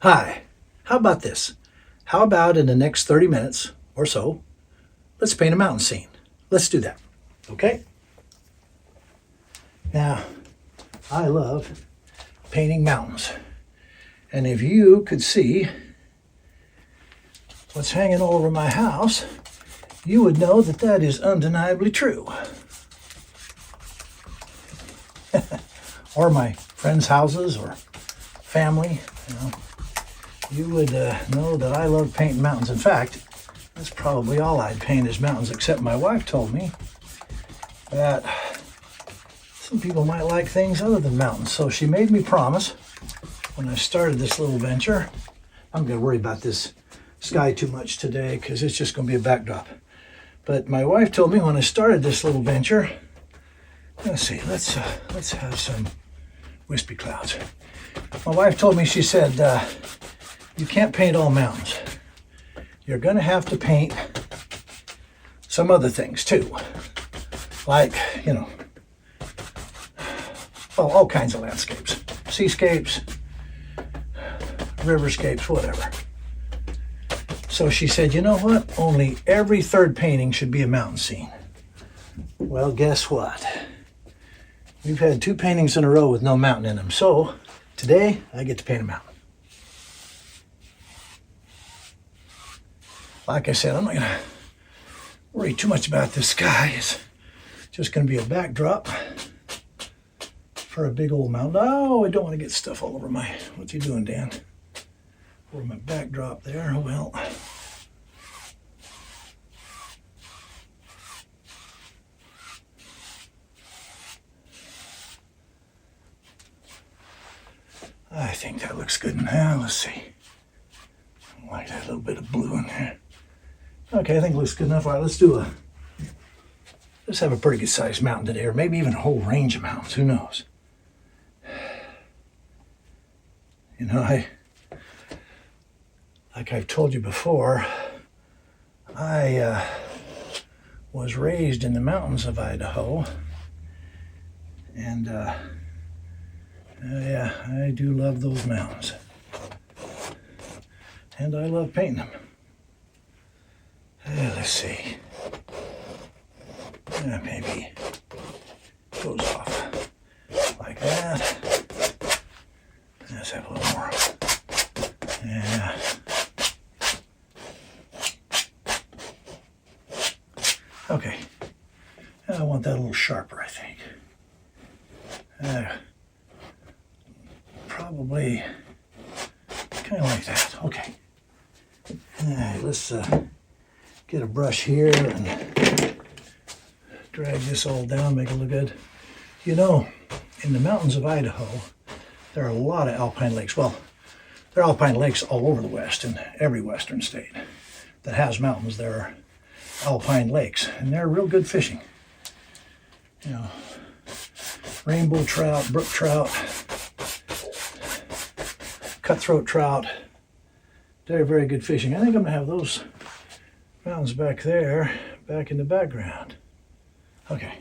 Hi, how about this? How about in the next 30 minutes or so, let's paint a mountain scene. Let's do that, okay? Now, I love painting mountains. And if you could see what's hanging all over my house, you would know that that is undeniably true. Or my friends' houses or family, you would know that I love painting mountains. In fact, that's probably all I'd paint is mountains, except my wife told me that some people might like things other than mountains. So she made me promise when I started this little venture. I'm going to worry about this sky too much today because it's just going to be a backdrop. But my wife told me when I started this little venture, let's have some wispy clouds. My wife told me, she said, you can't paint all mountains. You're going to have to paint some other things too. Like, all kinds of landscapes. Seascapes, riverscapes, whatever. So she said, you know what? Only every third painting should be a mountain scene. Well, guess what? We've had 2 paintings in a row with no mountain in them. So today I get to paint a mountain. Like I said, I'm not going to worry too much about this sky. It's just going to be a backdrop for a big old mountain. Oh, I don't want to get stuff all over my... What's he doing, Dan? Over my backdrop there. Well... I think that looks good now. Let's see. I like that little bit of blue in there. Okay, I think it looks good enough. All right, let's have a pretty good sized mountain today, or maybe even a whole range of mountains. Who knows? Like I've told you before, I was raised in the mountains of Idaho, and yeah, I do love those mountains. And I love painting them. Let's see. Maybe goes off like that. Let's have a little more. Yeah. Okay. I want that a little sharper, I think. Probably kind of like that. Okay. All right, let's get a brush here and drag this all down, make it look good. In the mountains of Idaho, there are a lot of alpine lakes. Well, there are alpine lakes all over the West, in every Western state that has mountains. There are alpine lakes, and they're real good fishing. Rainbow trout, brook trout, cutthroat trout. They're very good fishing. I think I'm going to have those mountains back there, back in the background. Okay.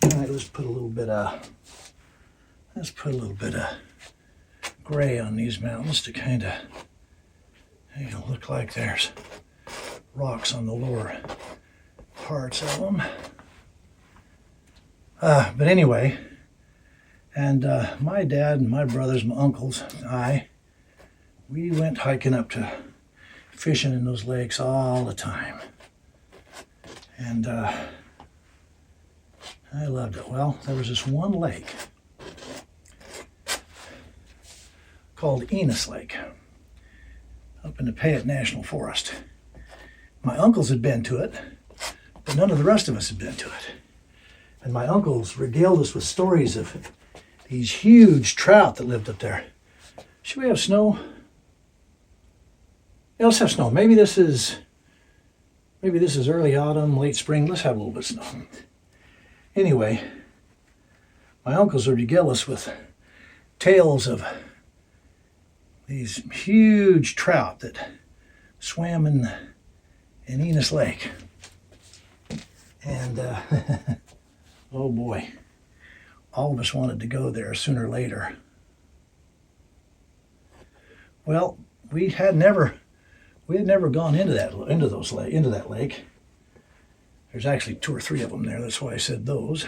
All right, let's put a little bit of gray on these mountains to kind of look like there's rocks on the lower parts of them. But anyway, and my dad and my brothers, my uncles, and we went hiking up to fishing in those lakes all the time. And I loved it. Well, there was this one lake called Enos Lake up in the Payette National Forest. My uncles had been to it, but none of the rest of us had been to it. And my uncles regaled us with stories of these huge trout that lived up there. Should we have snow? Yeah, let's have snow. Maybe this is early autumn, late spring. Let's have a little bit of snow. Anyway, my uncles would regale us with tales of these huge trout that swam in Enos Lake. And oh boy, all of us wanted to go there sooner or later. Well, we had never gone into that lake. There's actually 2 or 3 of them there. That's why I said those.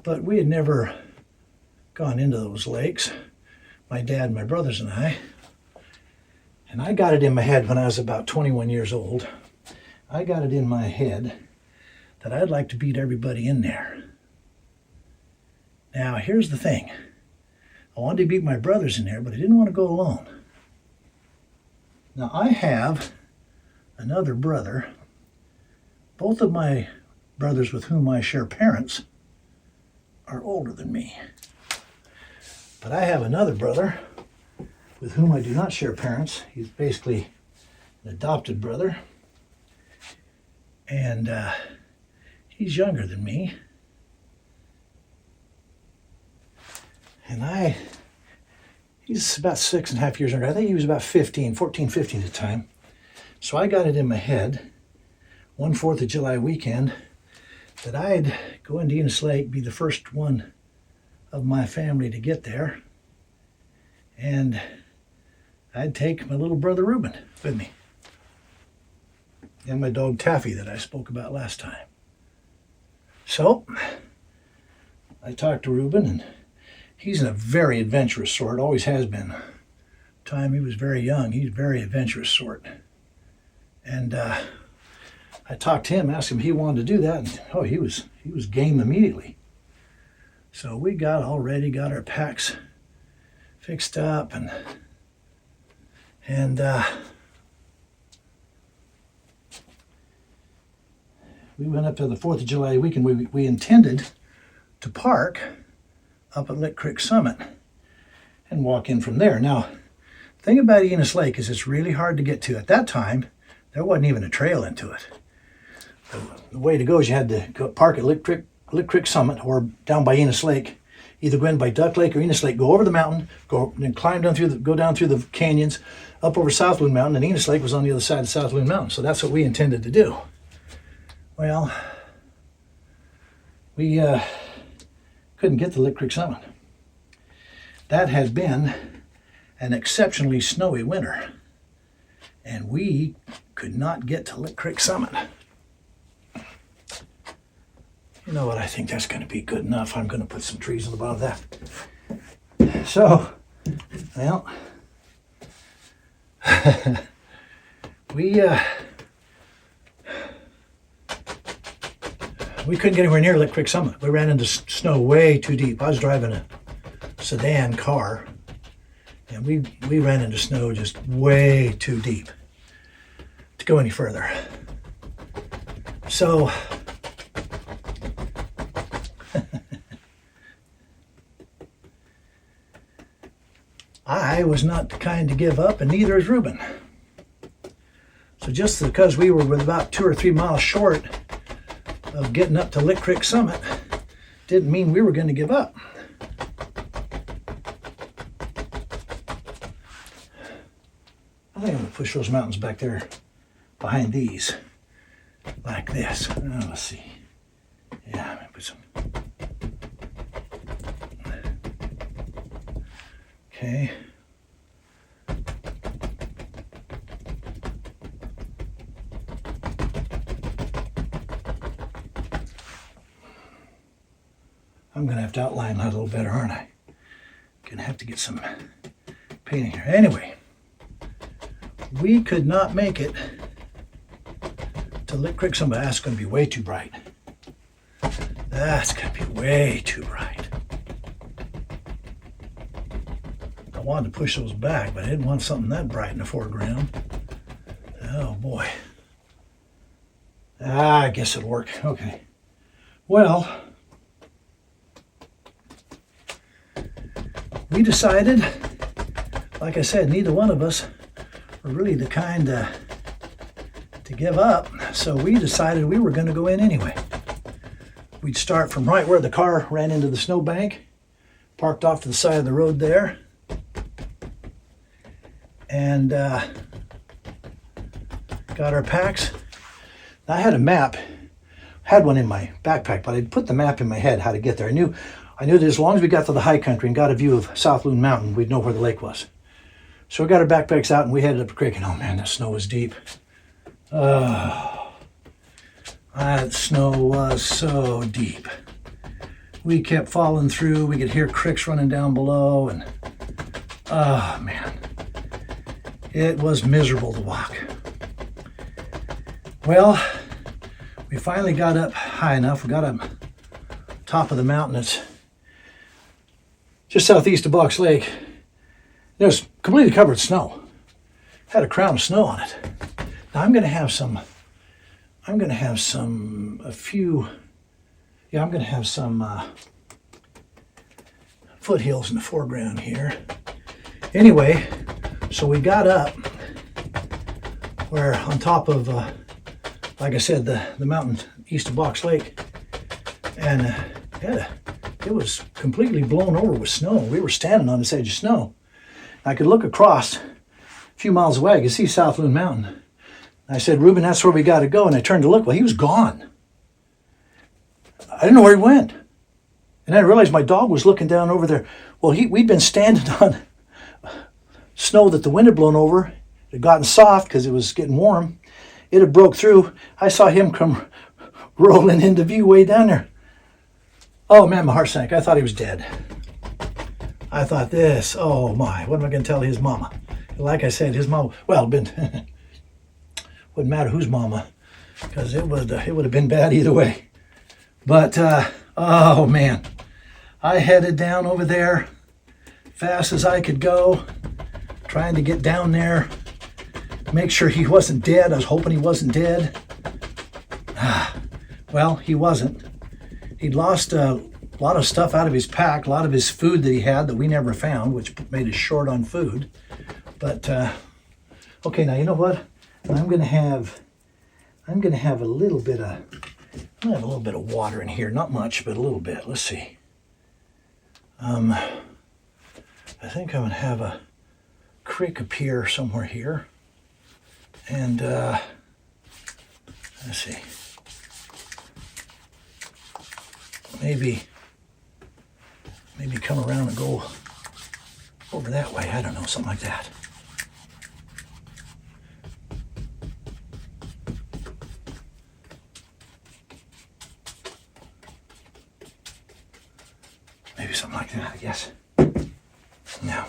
But we had never gone into those lakes. My dad, my brothers, and I. And I got it in my head when I was about 21 years old. I got it in my head that I'd like to beat everybody in there. Now, here's the thing. I wanted to beat my brothers in there, but I didn't want to go alone. Now, I have another brother. Both of my brothers with whom I share parents are older than me. But I have another brother with whom I do not share parents. He's basically an adopted brother. And he's younger than me. And he's about 6.5 years younger. I think he was about 14, 15 at the time. So I got it in my head, one 4th of July weekend, that I'd go into Enos Lake, be the first one of my family to get there, and I'd take my little brother Ruben with me, and my dog Taffy that I spoke about last time. So I talked to Ruben, and he's a very adventurous sort, always has been. Time he was very young, he's a very adventurous sort. And I talked to him, asked him if he wanted to do that, and he was game immediately. So we got all ready, got our packs fixed up, and we went up to the 4th of July weekend. We intended to park up at Lick Creek Summit and walk in from there. Now, the thing about Enos Lake is it's really hard to get to. At that time, there wasn't even a trail into it. The way to go is you had to go park at Lick Creek Summit or down by Enos Lake, either go in by Duck Lake or Enos Lake, go over the mountain, go and climb down go down through the canyons, up over South Loon Mountain, and Enos Lake was on the other side of South Loon Mountain. So that's what we intended to do. Well, we couldn't get to Lick Creek Summit. That had been an exceptionally snowy winter, and we could not get to Lick Creek Summit. You know what, I think that's going to be good enough. I'm going to put some trees on the bottom of that. So, well, we couldn't get anywhere near Lick Creek Summit. We ran into snow way too deep. I was driving a sedan car, and we ran into snow just way too deep to go any further. So I was not the kind to give up, and neither is Ruben. So just because we were about 2 or 3 miles short of getting up to Lick Creek Summit didn't mean we were going to give up. I think I'm going to push those mountains back there behind these like this. Let's see. Yeah, I'm going to put some. Okay. I'm going to have to outline that a little better, aren't I? Going to have to get some painting here. Anyway, we could not make it to Lick Creek Summit. That's going to be way too bright. That's going to be way too bright. I wanted to push those back, but I didn't want something that bright in the foreground. Oh boy. I guess it'll work. Okay. Well, we decided, like I said, neither one of us were really the kind to give up, so we decided we were going to go in anyway. We'd start from right where the car ran into the snowbank, parked off to the side of the road there, and got our packs. I had a map, had one in my backpack, but I'd put the map in my head how to get there. I knew that as long as we got to the high country and got a view of South Loon Mountain, we'd know where the lake was. So we got our backpacks out and we headed up the creek, and oh man, that snow was deep. Oh, that snow was so deep. We kept falling through. We could hear creeks running down below, and oh man, it was miserable to walk. Well, we finally got up high enough. We got up top of the mountain. It's just southeast of Box Lake. It was completely covered in snow. Had a crown of snow on it. Now I'm going to have some foothills in the foreground here. Anyway, so we got up where on top of, like I said, the mountain east of Box Lake, and it was completely blown over with snow. We were standing on this edge of snow. I could look across a few miles away. I could see South Loon Mountain. I said, Ruben, that's where we got to go. And I turned to look. Well, he was gone. I didn't know where he went. And then I realized my dog was looking down over there. Well, we'd been standing on snow that the wind had blown over. It had gotten soft because it was getting warm. It had broke through. I saw him come rolling into view way down there. Oh, man, my heart sank. I thought he was dead. I thought this, oh my, what am I going to tell his mama? Like I said, his mama, well, wouldn't matter whose mama, because it would have been bad either way. But, oh man, I headed down over there fast as I could go, trying to get down there, make sure he wasn't dead. I was hoping he wasn't dead. Well, he wasn't. He'd lost a lot of stuff out of his pack, a lot of his food that he had that we never found, which made us short on food. But okay, now you know what? I'm gonna have a little bit of water in here. Not much, but a little bit. Let's see. I think I'm gonna have a creek appear somewhere here, and let's see. Maybe come around and go over that way. I don't know, something like that. Maybe something like that, I guess. Now.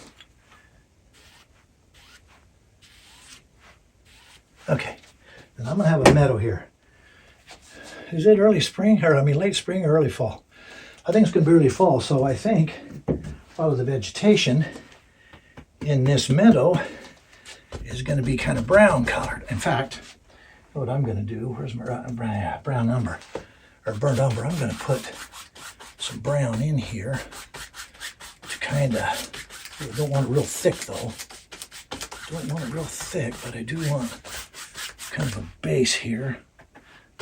Okay, then I'm gonna have a meadow here. Is it early spring, or late spring or early fall? I think it's going to be early fall, so I think a lot of the vegetation in this meadow is going to be kind of brown colored. In fact, what I'm going to do, where's my brown umber, or burnt umber? I'm going to put some brown in here to kind of, I don't want it real thick though. Don't want it real thick, but I do want kind of a base here.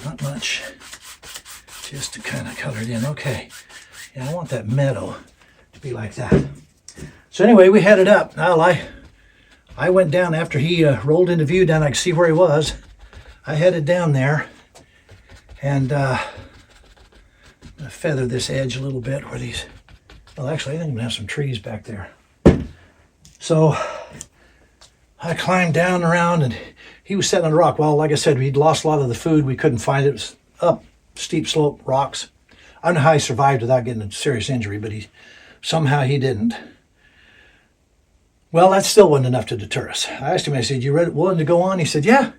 Not much, just to kind of color it in. Okay, yeah, I want that meadow to be like that. So anyway, we headed up. Now I went down after he rolled into view down. I could see where he was. I headed down there and feather this edge a little bit where these, well, actually, I think I'm gonna have some trees back there. So I climbed down around, and he was sitting on a rock. Well, like I said, we'd lost a lot of the food. We couldn't find it. It was up steep slope, rocks. I don't know how he survived without getting a serious injury, but somehow he didn't. Well, that still wasn't enough to deter us. I asked him, I said, you willing to go on? He said, yeah.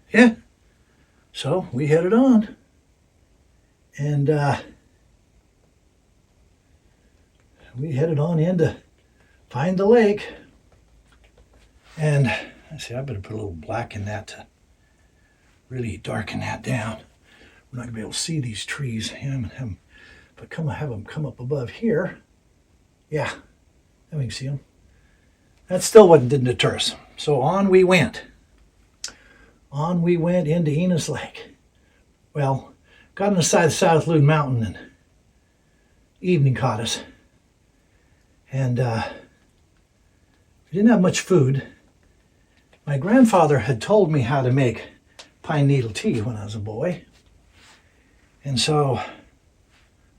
So we headed on. And we headed on in to find the lake. And I said, I better put a little black in that to really darken that down. We're not going to be able to see these trees. Yeah, I'm going to have them come up above here. Yeah, then we can see them. That still didn't deter us. So on we went. On we went into Enos Lake. Well, got on the side of South Loon Mountain, and evening caught us. And we didn't have much food. My grandfather had told me how to make pine needle tea when I was a boy. And so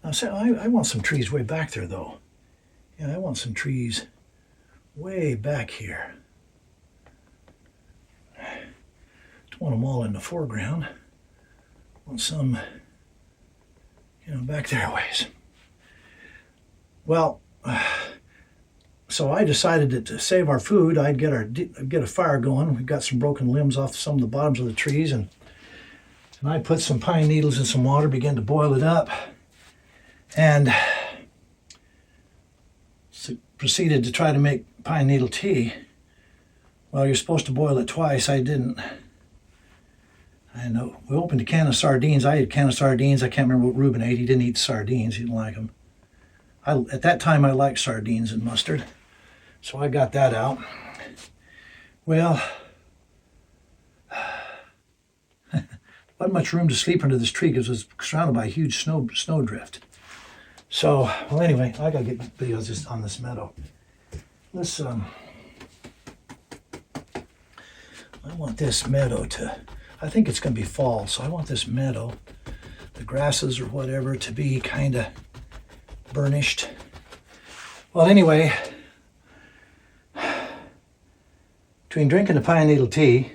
I said, I want some trees way back there though. Yeah, I want some trees way back here. want them all in the foreground. Want some, back there ways. Well, so I decided that to save our food, I'd get a fire going. We got some broken limbs off some of the bottoms of the trees, and I put some pine needles in some water, began to boil it up, and proceeded to try to make pine needle tea. Well, you're supposed to boil it twice. I didn't. I know. We opened a can of sardines. I ate a can of sardines. I can't remember what Ruben ate. He didn't eat sardines. He didn't like them. At that time, I liked sardines and mustard, so I got that out. Well, wasn't much room to sleep under this tree because it was surrounded by a huge snowdrift. So, well, anyway, I gotta get videos just on this meadow. Let's I want this meadow I think it's gonna be fall, so I want this meadow, the grasses or whatever, to be kind of burnished. Well, anyway, between drinking the pine needle tea,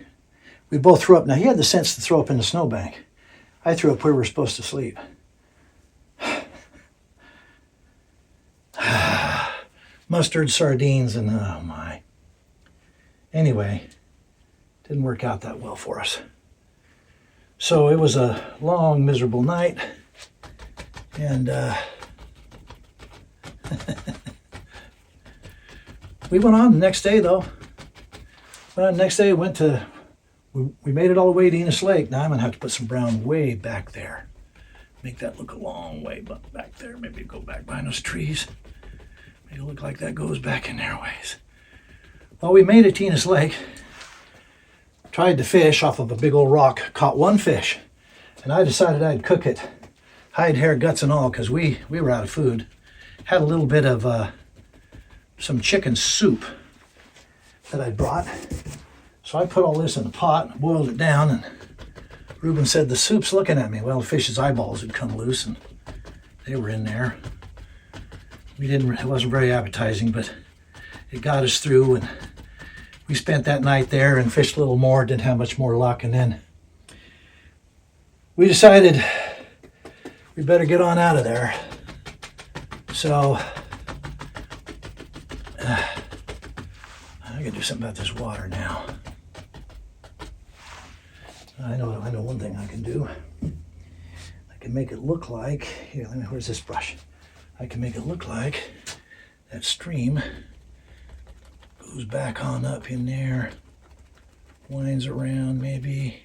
we both threw up. Now, he had the sense to throw up in the snowbank. I threw up where we were supposed to sleep. Mustard, sardines, and oh my. Anyway, didn't work out that well for us. So it was a long, miserable night. And we went on the next day, though. The next day, we made it all the way to Enos Lake. Now I'm going to have to put some brown way back there. Make that look a long way back there. Maybe go back behind those trees. Make it look like that goes back in there ways. Well, we made it to Enos Lake. Tried to fish off of a big old rock. Caught one fish. And I decided I'd cook it. Hide, hair, guts, and all, because we were out of food. Had a little bit of some chicken soup that I brought. So I put all this in a pot, boiled it down, and Ruben said, the soup's looking at me. Well, the fish's eyeballs had come loose, and they were in there. It wasn't very appetizing, but it got us through, and we spent that night there and fished a little more, didn't have much more luck, and then we decided we better get on out of there. So I gotta do something about this water now. I know one thing I can do. I can make it look like, where's this brush? I can make it look like that stream goes back on up in there, winds around maybe.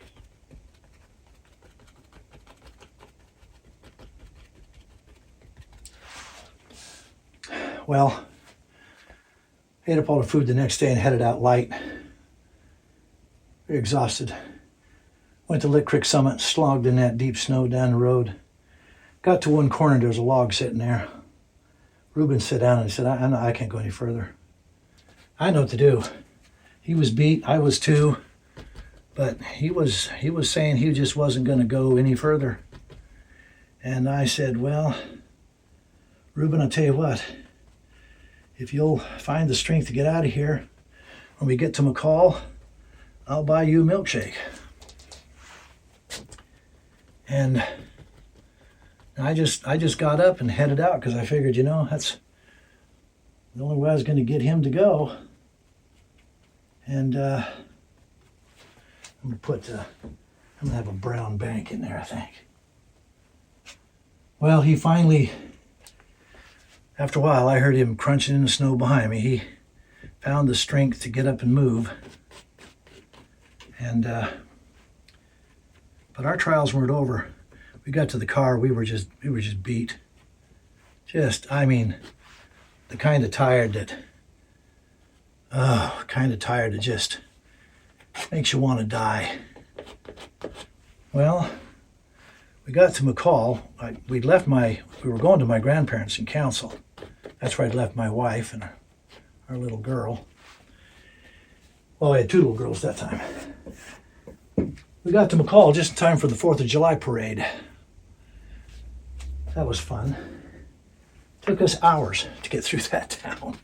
Well, ate up all the food the next day and headed out light. Very exhausted. Went to Lick Creek Summit, slogged in that deep snow down the road. Got to one corner, there was a log sitting there. Ruben sat down and he said, I can't go any further. I know what to do. He was beat, I was too, but he was saying he just wasn't going to go any further. And I said, well, Ruben, I'll tell you what, if you'll find the strength to get out of here, when we get to McCall, I'll buy you a milkshake. And I just got up and headed out because I figured, that's the only way I was going to get him to go. And I'm going to have a brown bank in there, I think. Well, he finally, after a while, I heard him crunching in the snow behind me. He found the strength to get up and move. And but our trials weren't over. We got to the car, we were just beat. The kind of tired that just makes you want to die. Well, we got to McCall. We were going to my grandparents in Council. That's where I'd left my wife and our little girl. Well, I had two little girls that time. We got to McCall just in time for the 4th of July parade. That was fun. Took us hours to get through that town.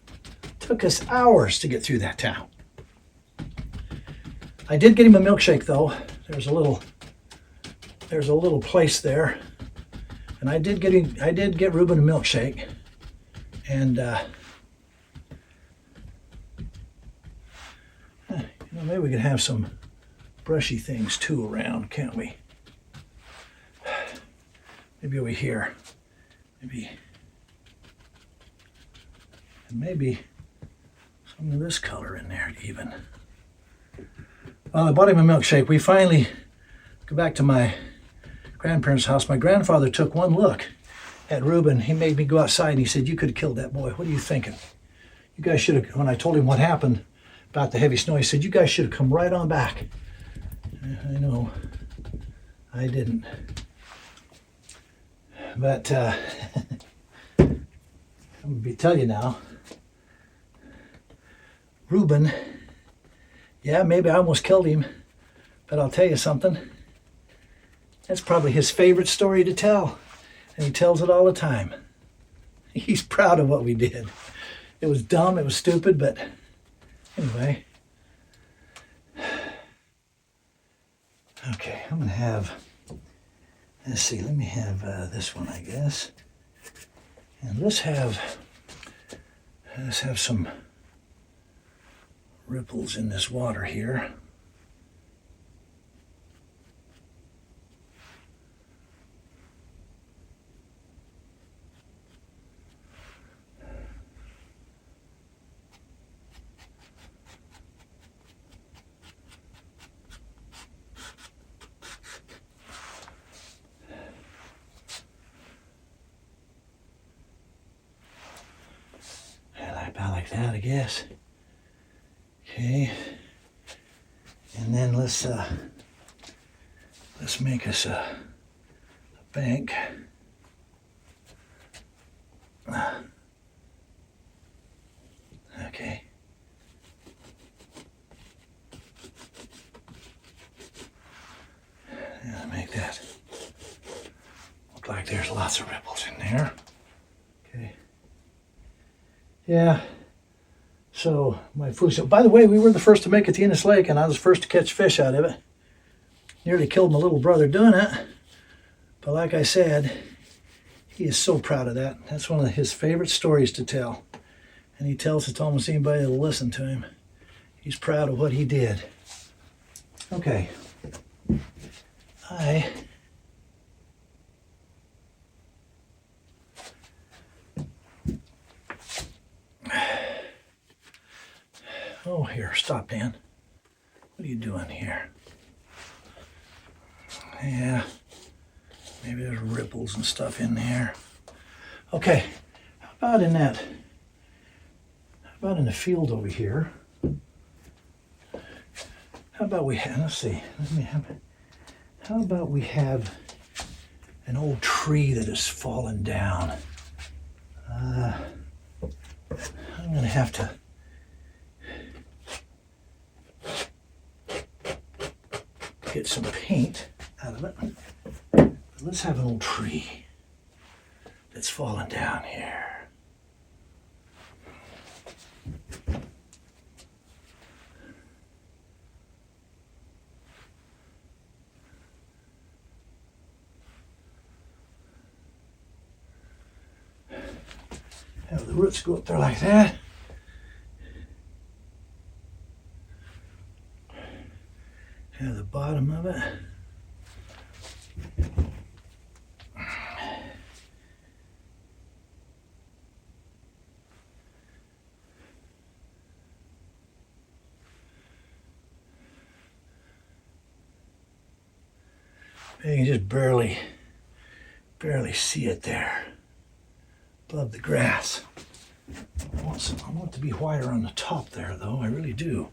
I did get him a milkshake, though. there's a little place there, and I did get Ruben a milkshake, and maybe we could have some brushy things too around, can't we? Maybe over here, maybe some of this color in there even. Well, I bought him a milkshake. We finally go back to my grandparents' house. My grandfather took one look at Ruben. He made me go outside and he said, "You could have killed that boy. What are you thinking? You guys should have," when I told him what happened about the heavy snow, he said, "You guys should have come right on back." I know, I didn't. But I'm going to tell you now, Ruben, yeah, maybe I almost killed him, but I'll tell you something. That's probably his favorite story to tell, and he tells it all the time. He's proud of what we did. It was dumb, it was stupid, but anyway. Okay, I'm going to have, let's see, let me have this one, I guess. And let's have some ripples in this water here. About like that, I guess. Okay, and then let's make us a bank. Okay. Yeah, make that look like there's lots of ripples in there. Okay. Yeah. So my food. By the way, we were the first to make it to Enos Lake, and I was first to catch fish out of it. Nearly killed my little brother doing it. But like I said, he is so proud of that. That's one of his favorite stories to tell. And he tells it to almost anybody that'll listen to him. He's proud of what he did. Okay. Oh, here, stop, Dan. What are you doing here? Yeah, maybe there's ripples and stuff in there. Okay, how about in the field over here? How about we have, let's see, how about we have an old tree that has fallen down? I'm going to have to get some paint out of it. But let's have an old tree that's fallen down here. Have the roots go up there like that. Have the bottom of it. You can just barely see it there above the grass. I want it to be whiter on the top there, though. I really do.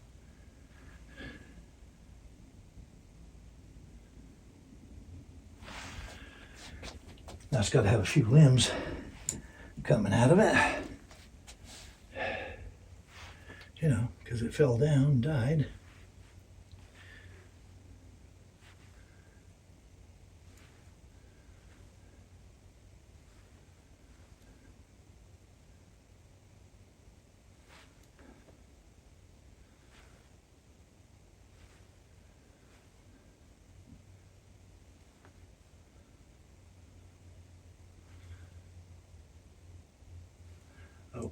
Now it's got to have a few limbs coming out of it. You know, because it fell down and died.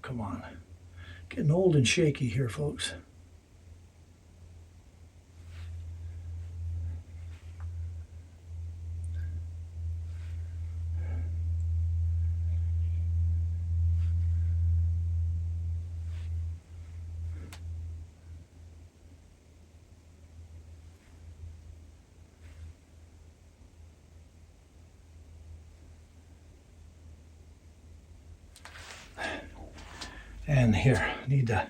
come on. Getting old and shaky here, folks. And here, need to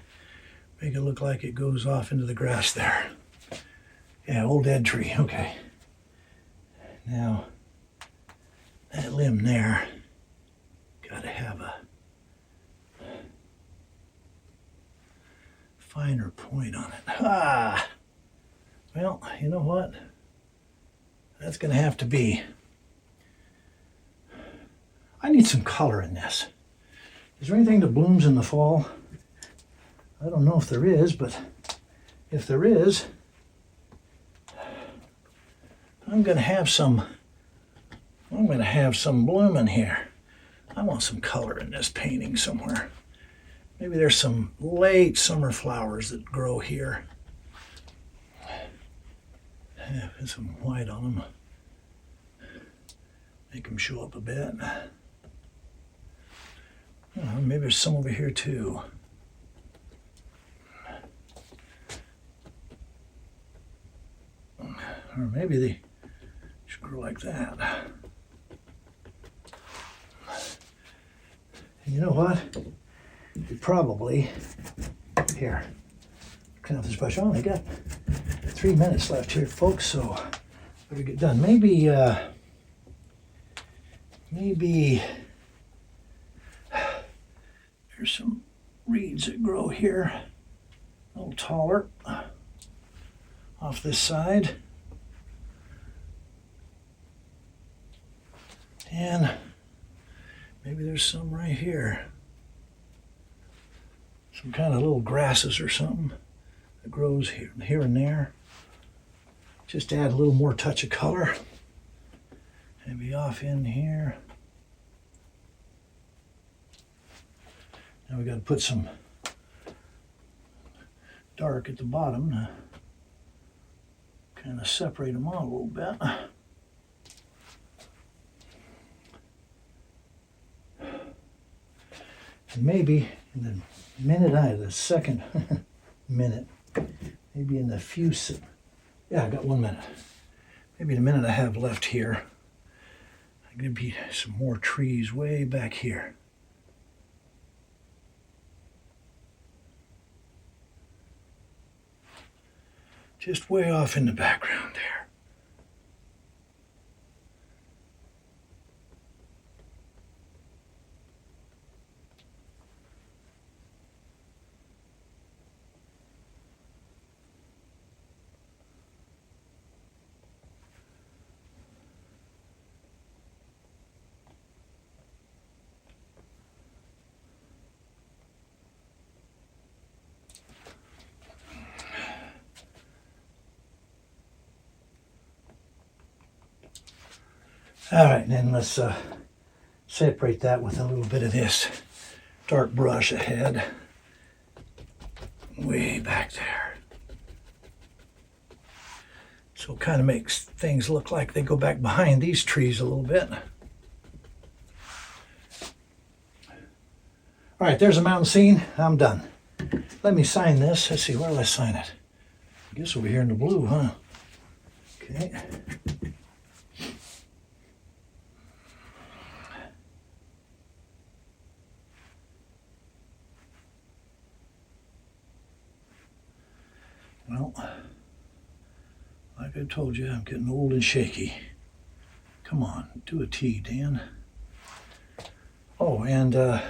make it look like it goes off into the grass there. Yeah, old dead tree, okay. Now, that limb there, gotta have a finer point on it. Ah! Well, you know what? That's gonna have to be. I need some color in this. Is there anything that blooms in the fall? I don't know if there is, but if there is, I'm going to have some blooming here. I want some color in this painting somewhere. Maybe there's some late summer flowers that grow here. Yeah, put some white on them. Make them show up a bit. Maybe there's some over here too. Or maybe they should grow like that. And you know what? You probably, here, clean off this brush. I only got 3 minutes left here, folks, so better get done. Maybe there's some reeds that grow here, a little taller, off this side. And maybe there's some right here. Some kind of little grasses or something that grows here and there. Just add a little more touch of color. Maybe off in here. Now we got to put some dark at the bottom to kind of separate them out a little bit. And maybe in the second minute, maybe in the yeah, I got 1 minute. Maybe in the minute I have left here, I'm going to be some more trees way back here. Just way off in the background there. All right, and then let's separate that with a little bit of this dark brush ahead, way back there. So it kind of makes things look like they go back behind these trees a little bit. All right, there's a mountain scene. I'm done. Let me sign this. Let's see, where will I sign it? I guess over here in the blue, huh? Okay. Well, like I told you, I'm getting old and shaky. Come on, do a T, Dan. Oh, and this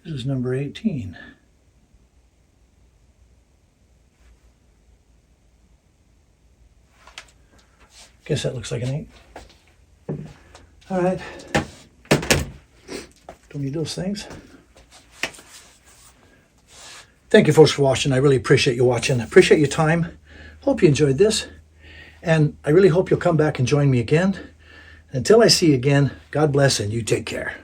is number 18. Guess that looks like an 8. All right. Don't need those things. Thank you, folks, for watching. I really appreciate you watching. Appreciate your time. Hope you enjoyed this. And I really hope you'll come back and join me again. Until I see you again, God bless and you take care.